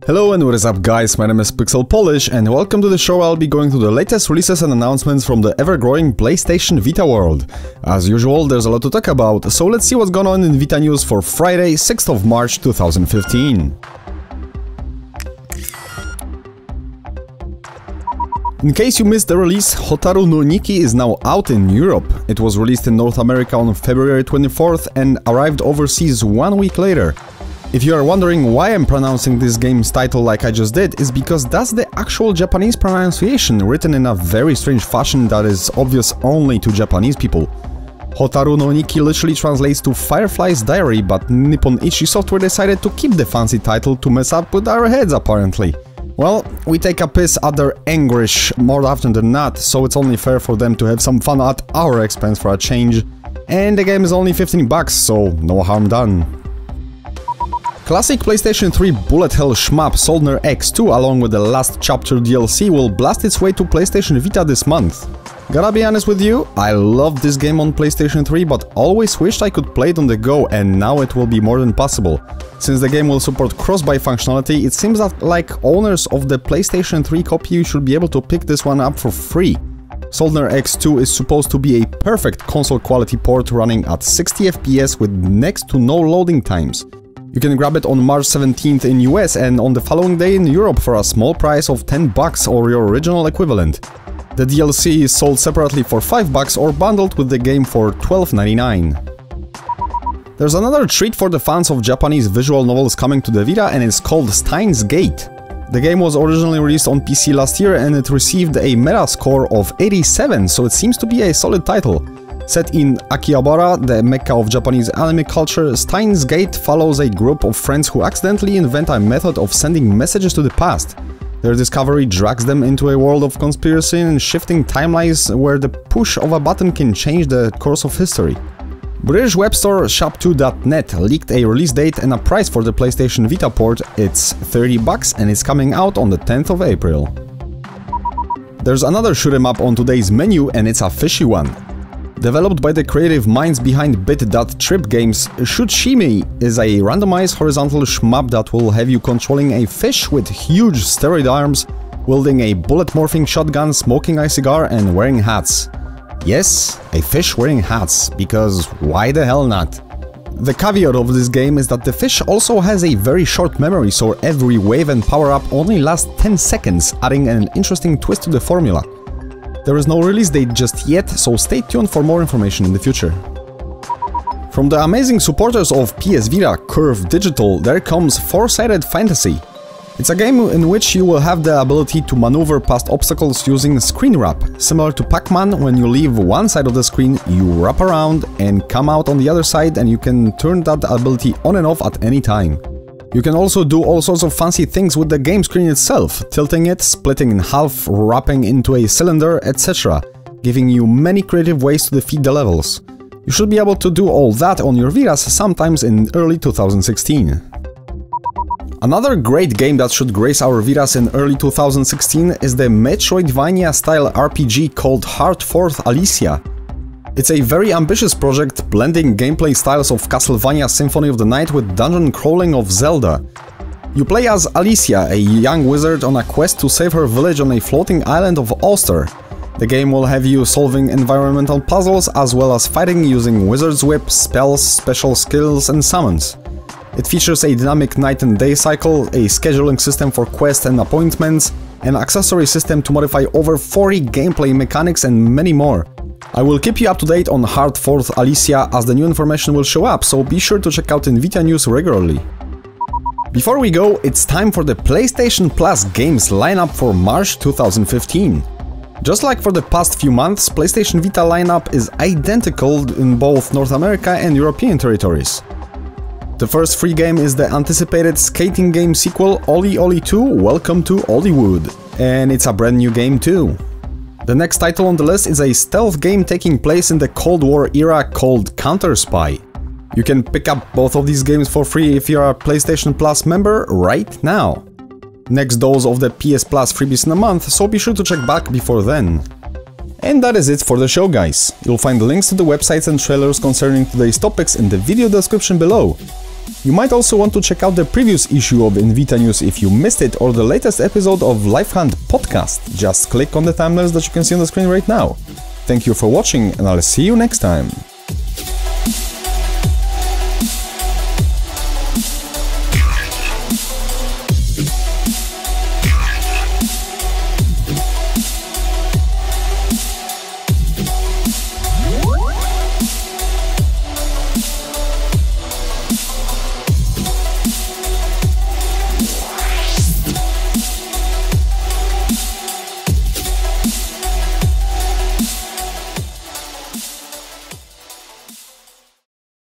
Hello and what is up guys, my name is PixelPolish and welcome to the show. I'll be going through the latest releases and announcements from the ever-growing PlayStation Vita world. As usual, there's a lot to talk about, so let's see what's going on in Vita news for Friday, 6th of March 2015. In case you missed the release, htoL no Nikki is now out in Europe. It was released in North America on February 24th and arrived overseas 1 week later. If you are wondering why I'm pronouncing this game's title like I just did, is because that's the actual Japanese pronunciation, written in a very strange fashion that is obvious only to Japanese people. htoL no Nikki literally translates to Firefly Diary, but Nippon Ichi Software decided to keep the fancy title to mess up with our heads apparently. Well, we take a piss at their English more often than not, so it's only fair for them to have some fun at our expense for a change. And the game is only 15 bucks, so no harm done. Classic PlayStation 3 bullet hell shmup Soldner X2 along with the last chapter DLC will blast its way to PlayStation Vita this month. Gotta be honest with you, I loved this game on PlayStation 3 but always wished I could play it on the go, and now it will be more than possible. Since the game will support cross-buy functionality, it seems that like owners of the PlayStation 3 copy you should be able to pick this one up for free. Soldner X2 is supposed to be a perfect console quality port running at 60 FPS with next to no loading times. You can grab it on March 17th in US and on the following day in Europe for a small price of 10 bucks or your original equivalent. The DLC is sold separately for 5 bucks or bundled with the game for $12.99. There's another treat for the fans of Japanese visual novels coming to the Vita, and it's called Steins. The game was originally released on PC last year and it received a meta score of 87, so it seems to be a solid title. Set in Akihabara, the mecca of Japanese anime culture, Steins follows a group of friends who accidentally invent a method of sending messages to the past. Their discovery drags them into a world of conspiracy and shifting timelines where the push of a button can change the course of history. British web store shop2.net leaked a release date and a price for the PlayStation Vita port. It's 30 bucks and it's coming out on the 10th of April. There's another shoot 'em up on today's menu, and it's a fishy one. Developed by the creative minds behind Bit.Trip Games, Shutshimi is a randomized horizontal shmup that will have you controlling a fish with huge steroid arms, wielding a bullet-morphing shotgun, smoking a cigar and wearing hats. Yes, a fish wearing hats, because why the hell not? The caveat of this game is that the fish also has a very short memory, so every wave and power-up only lasts 10 seconds, adding an interesting twist to the formula. There is no release date just yet, so stay tuned for more information in the future. From the amazing supporters of PS Vita, Curve Digital, there comes Four-Sided Fantasy. It's a game in which you will have the ability to maneuver past obstacles using screen wrap. Similar to Pac-Man, when you leave one side of the screen, you wrap around and come out on the other side, and you can turn that ability on and off at any time. You can also do all sorts of fancy things with the game screen itself, tilting it, splitting in half, wrapping into a cylinder, etc., giving you many creative ways to defeat the levels. You should be able to do all that on your Vitas sometimes in early 2016. Another great game that should grace our Vitas in early 2016 is the Metroidvania-style RPG called htoL Alicia. It's a very ambitious project, blending gameplay styles of Castlevania Symphony of the Night with dungeon crawling of Zelda. You play as Alicia, a young wizard on a quest to save her village on a floating island of Ulster. The game will have you solving environmental puzzles as well as fighting using wizard's whip, spells, special skills and summons. It features a dynamic night and day cycle, a scheduling system for quests and appointments, an accessory system to modify over 40 gameplay mechanics and many more. I will keep you up to date on htoL Alicia as the new information will show up, so be sure to check out in Vita news regularly. Before we go, it's time for the PlayStation Plus games lineup for March 2015. Just like for the past few months, PlayStation Vita lineup is identical in both North America and European territories. The first free game is the anticipated skating game sequel Oli Oli 2 Welcome to Hollywood, and it's a brand new game too. The next title on the list is a stealth game taking place in the Cold War era called Counter-Spy. You can pick up both of these games for free if you're a PlayStation Plus member right now. Next dose of the PS Plus freebies in a month, so be sure to check back before then. And that is it for the show, guys. You'll find the links to the websites and trailers concerning today's topics in the video description below. You might also want to check out the previous issue of Vita News if you missed it, or the latest episode of Life Hunt podcast. Just click on the thumbnails that you can see on the screen right now. Thank you for watching, and I'll see you next time.